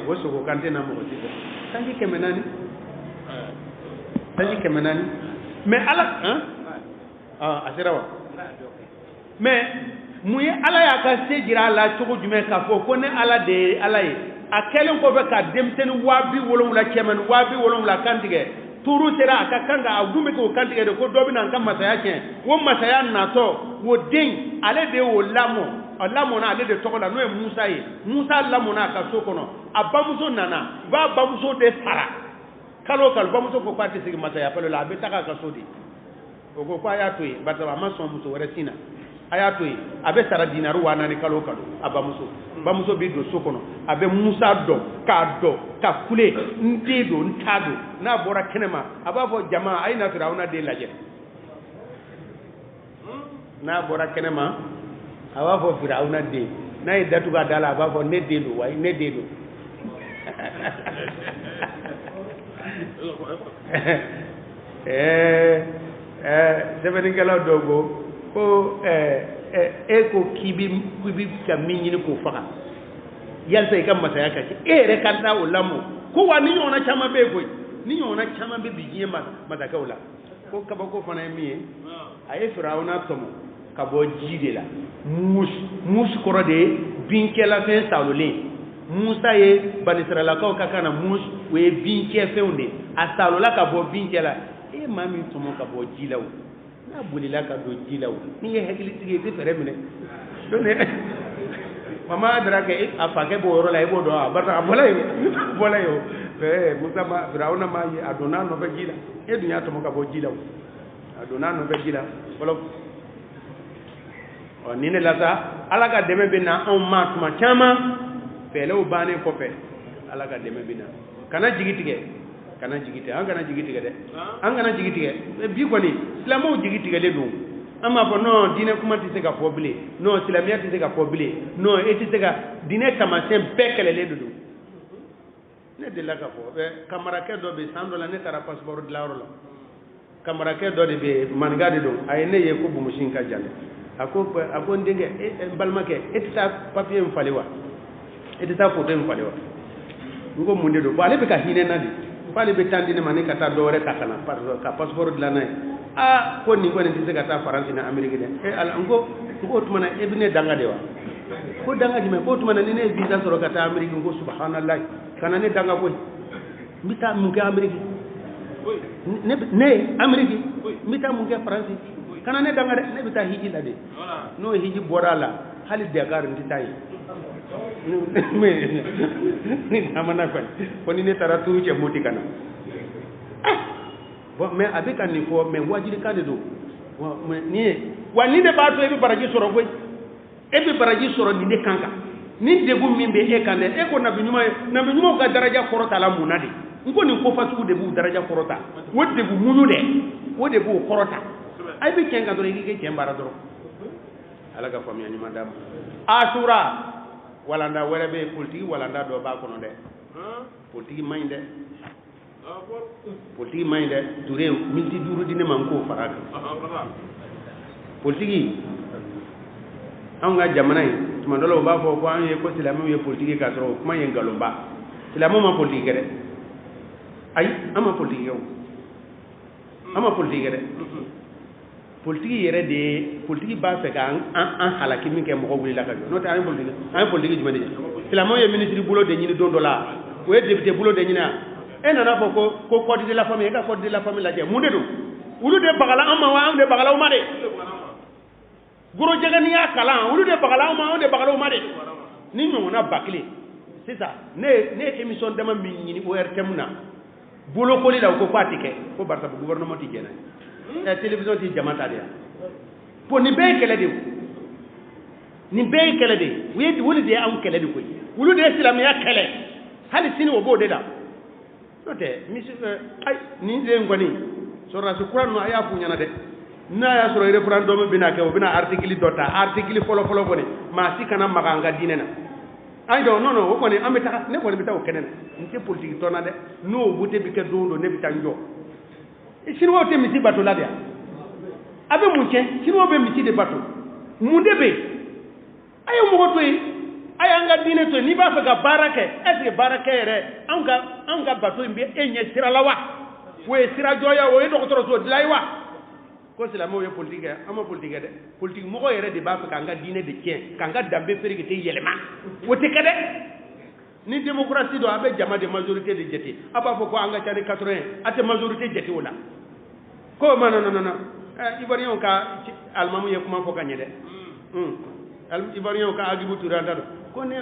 woso ko kante na mo tide tangi kemenani mais ala asirawa mais mun ye ala y'a ka se jira a la cogo jumɛn k'a fɔ ko ne ala de ye ala ye a kɛlen kɔfɛ ka denmisɛnnin 70,000 cɛmannin 70,000 kantigɛ tuuru sera a ka kan ka a dun bɛ k'o kantigɛ de ko dɔ bɛ na an ka masaya tiɲɛ o masaya natɔ o den ale de y'o lamɔ a lamɔna ale de tɔgɔ la n'o ye Musa ye Musa lamɔna a ka so kɔnɔ a bamuso nana i b'a bamuso de sara kalo o kalo bamuso ko k'a tɛ segin masaya fɔlɔ la a bɛ taga a ka so de o ko a y'a to yen barisa a ma sɔn muso wɛrɛ sin na a y'a to yen a bɛ sara dinari 4,000 kalo o kalo a bamuso bɛ don so kɔnɔ a bɛ Musa dɔn k'a dɔn ka kule n den don n ta don n'a bɔra kɛnɛma a b'a fɔ jama a ye na Firawuna den lajɛ n'a bɔra kɛnɛma a b'a fɔ Firawuna den n'a ye datugu a da la a b'a fɔ ne den don wa ne den don sɛbɛnnikɛlaw dɔw ko e ko k'i bɛ ka min ɲini k'o faga yalisa i ka masaya ka kɛ e yɛrɛ ka taa o lamɔ ko wa ni ɲɔgɔnna caman bɛ yen koyi ni ɲɔgɔnna caman bɛ bi diɲɛ masakɛw la ko kabako fana ye min ye a ye Firawuna tɔmɔ ka bɔ ji de la musu kɔrɔ de ye binkɛlafɛn salolen Musa ye Banisiralakaw ka kan na musu o ye binkɛfɛnw de a salola ka bɔ binkɛ la e maa min tɔmɔ ka bɔ ji la o n'a bolila ka don ji la o n'i ye hakilitigi ye i tɛ fɛɛrɛ minɛ donc mama dara kɛ a fakɛ b'o yɔrɔ la i b'o dɔn a barisa a bɔla yen o Musa Firawuna m'a ye a donna a nɔfɛ ji la e dun y'a tɔmɔ ka bɔ ji la o a donna a nɔfɛ ji la fɔlɔ nin de la sa ala ka dɛmɛ bɛ na anw ma tuma caman fɛɛrɛw bannen kɔfɛ ala ka dɛmɛ bɛ na kana jigi tigɛ an kana jigi tigɛ dɛ an kana jigi tigɛ bi kɔni silamɛw jigi tigɛlen don an b'a fɔ non diinɛ kuma tɛ se ka fɔ bilen non silamɛya tɛ se ka fɔ bilen non e tɛ se ka diinɛ taamasiyɛn bɛɛ kɛlɛlen de don ne delila ka fɔ kamarakɛ dɔ bɛ yen san dɔ la ne taara passeport dilanyɔrɔ la kamarakɛ dɔ de bɛ yen maninka de don a ye ne ye ko bumusin ka jan a ko n denkɛ n balimakɛ e tɛ taa papiye in falen wa e tɛ taa photo in falen wa n ko mun de don bon ale bɛ ka hinɛ na de k'ale bɛ temps di ne ma ne ka taa dɔ wɛrɛ ta ka na ka passeport dilan n'a ye ko nin kɔni tɛ se ka taa Faransi ni Amérique dɛ ala n ko o tuma na e bɛ ne danga de wa ko danga jumɛn ko o tuma na ni ne ye visa sɔrɔ ka taa Amérique n ko subhanallah kana ne danga koyi n bɛ taa mun kɛ Amérique ne Amérique n bɛ taa mun kɛ Faransi kana ne danga dɛ ne bɛ taa hiji la de n'o hiji bɔra a la hali Dakar n tɛ taa yen ni amana ko ni ne taara turu cɛ moti kana bon mais a bɛ ka nin fɔ mais wajibika de don wa ni de b'a to e bɛ baraji sɔrɔ koyi e bɛ baraji sɔrɔ nin de kan kan ni degun min bɛ e kan dɛ e ko nabi ɲumanw ka daraja kɔrɔta la mun na de n ko nin ko fasugu de b'u daraja kɔrɔta o degun muɲu dɛ o de b'u kɔrɔta a bɛ tiɲɛ kan dɔrɔn i k'i kɛ tiɲɛ baara dɔrɔn ala ka faamuya ɲuman d'a ma Asura walanda wɛrɛ bɛ yen politiki walanda dɔ b'a kɔnɔ dɛ politiki man ɲi dɛ politiki man ɲi dɛ Ture miniti 5 di ne ma n k'o fara kan politiki anw ka jamana in tuma dɔ la u b'a fɔ ko an ye ko silamɛw ye politiki k'a sɔrɔ o kuma ye nkalonba silamɛw ma politiki kɛ dɛ ayi an ma politiki kɛ o an ma politiki kɛ dɛ politiki yɛrɛ de ye politiki b'a fɛ ka an halaki min kɛ mɔgɔ wulila ka jɔ n'o tɛ an ye politiki jumɛn de ye silamɛw ye ministre bolo de ɲini don dɔ la o ye député bolo de ɲini e nana fɔ ko code de la famille e ka code de la famille lajɛ mun de don olu de bagala an ma wa anw de bagala u ma de gorojɛgɛni y'a kalan olu de bagala anw ma anw de bagala u ma de ni ɲɔgɔnna ba kelen sisan ne ye émission dama min ɲini ORTM na bolokoli la o ko k'a tɛ kɛ ko barisa gouvernement tɛ jɛn n'a ye télévision tɛ jama ta de yan bon nin bɛɛ ye kɛlɛ de ye nin bɛɛ ye kɛlɛ de ye olu de ye anw kɛlɛ de koyi olu de ye silamɛya kɛlɛ hali sini o b'o de la n'o tɛ nin den kɔni sɔrɔdasi kura ninnu a y'a f'u ɲɛna dɛ n'a y'a sɔrɔ référendum bɛna kɛ o bɛna article dɔ ta article fɔlɔ kɔni maa si kana maga an ka diinɛ na ayi dɔn non o kɔni an bɛ taga ne kɔni bɛ taa o kɛnɛ na n tɛ politique tɔn na dɛ n'o vote bɛ kɛ don o don ne bɛ taa n jɔ Chinois tɛ misi bato la de yan a bɛ mun kɛ Chinois bɛ misi de bato mun de bɛ yen a ye mɔgɔ to yen a y'an ka diinɛ to yen n'i b'a fɛ ka baara kɛ est ce que baarakɛ yɛrɛ anw ka bato in bɛ e ɲɛ sira la wa o ye sirajɔ ye o ye dɔgɔtɔrɔso dilan ye wa ko silamɛw ye politique kɛ an ma politique kɛ dɛ politique mɔgɔ yɛrɛ de b'a fɛ k'an ka diinɛ de tiɲɛ k'an ka danbe fereke yɛlɛma o tɛ kɛ dɛ ni démocratie don a bɛ jama de majorité de jate a b'a fɔ ko an ka ca ni 80 a tɛ majorité jate o la ko ma non ivoirien ka alimamu ye kuma fɔ ka ɲɛ dɛ ivoirien ka Agibou Touré an ta don ko ne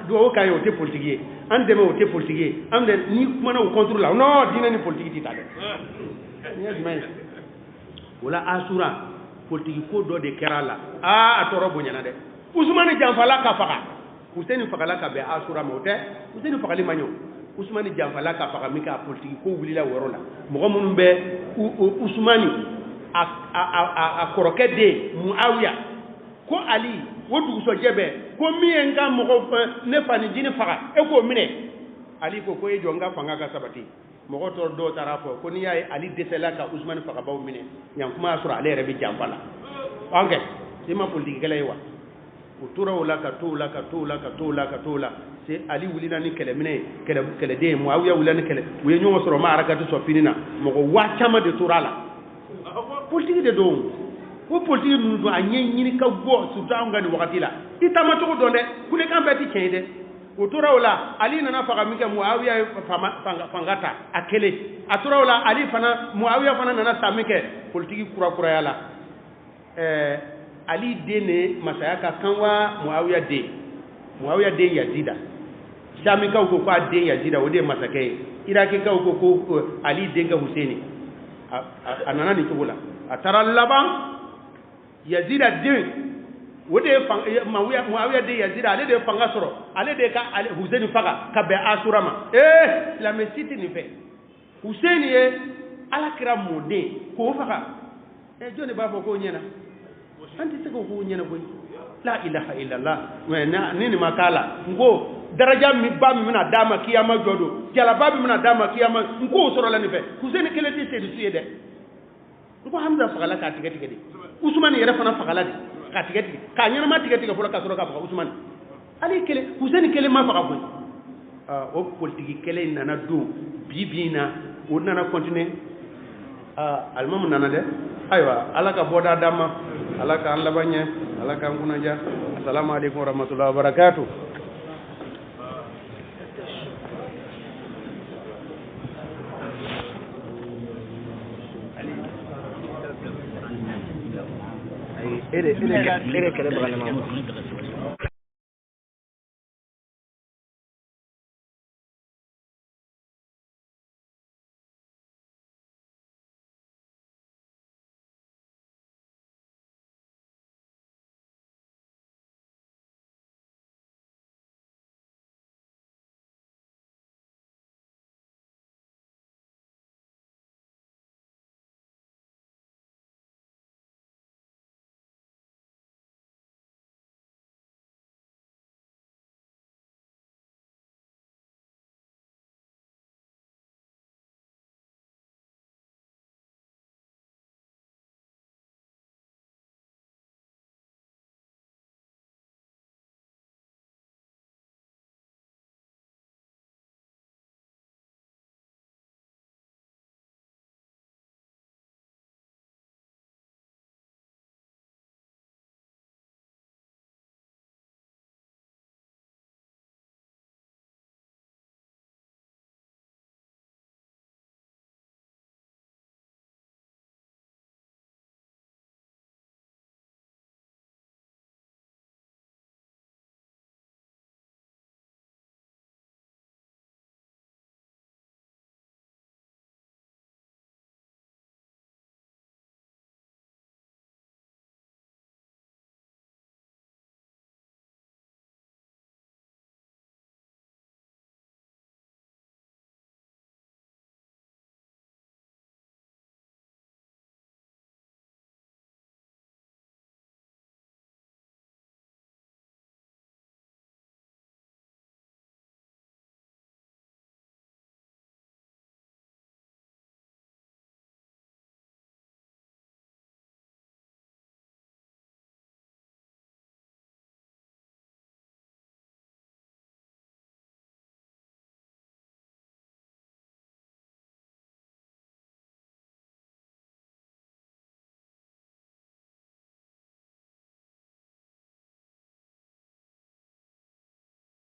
duwawu k'a ye o tɛ politique ye an dɛmɛ o tɛ politique ye an dɛ ni kumana o contre la non diinɛ ni politique tɛ taa dɛ ni ye jumɛn ye o la asura politique ko dɔ de kɛra a la a tɔɔrɔ bonyana dɛ Usumani janfala ka faga Useni fagala ka bɛn asura ma o tɛ Useni fagali ma ɲɛ Usumani janfala ka faga min kɛ a politique ko wulila o yɔrɔ la mɔgɔ minnu bɛ Usumani a kɔrɔkɛ den Muawiya ko Ali o dugusɔjɛ bɛɛ ko min ye n ka mɔgɔ ne fa ni jini faga e k'o minɛ Ali ko e jɔ n ka fanga ka sabati mɔgɔ tɔ dɔw taara fɔ ko n'i y'a ye Ali dɛsɛla ka Usumani fagabaw minɛ yan kuma y'a sɔrɔ ale yɛrɛ bɛ janfa la an kɛ i ma politikɛla ye wa o tora o la ka to o la ka to o la ka to o la ka to o la se Ali wulila ni kɛlɛminɛ ye kɛlɛden Muawiya wulila ni kɛlɛ u ye ɲɔgɔn sɔrɔ ma harakati sɔrɔ fini na mɔgɔ waa caman de tora a la politique de don ko politique ninnu don a ɲɛɲini ka bɔ surtout anw ka nin wagati la i taamacogo dɔn dɛ kulekan bɛɛ ti tiɲɛ ye dɛ o tora o la Ali nana faga min kɛ Muawiya ye fanga ta a kelen a tora o la Ali fana Muawiya fana nana sa min kɛ politique kurakuraya la Ali den ne masaya ka kan wa Muawiya den Yazida Shamikaw ko a den Yazida o de ye masakɛ ye Irakikaw ko Ali den ka Husaini a nana nin cogo la a taara laban Yazida den o de ye Muawiya den Yazida ale de ye fanga sɔrɔ ale de ka Husaini faga ka bɛn Asura ma silamɛ si tɛ nin fɛ Husaini ye Alakira mɔden k'o faga jɔn de b'a fɔ k'o ɲɛna an tɛ se k'o ɲɛna koyi la ilaha illallah ni nin ma k'a la n ko daraja min ba min bɛna d'a ma kiyama jɔ don jalaba min bɛna d'a ma kiyama n k'o sɔrɔla nin fɛ Husaini kelen tɛ seedu ye dɛ n ko Hamza fagala k'a tigɛ tigɛ de Usumani yɛrɛ fana fagala de k'a tigɛ tigɛ k'a ɲɛnama tigɛ tigɛ fɔlɔ ka sɔrɔ k'a faga Usumani ale kelen Husaini kelen ma faga koyi o politique kɛlɛ in nana don bi na o nana continuer alimamu nana dɛ ayiwa Ala ka bɔda d'an ma Ala k'an laban ɲɛ Ala k'an kunnaja assalamu alaikum warahmatullahi wabarakatuh ere kɛlɛ bagalama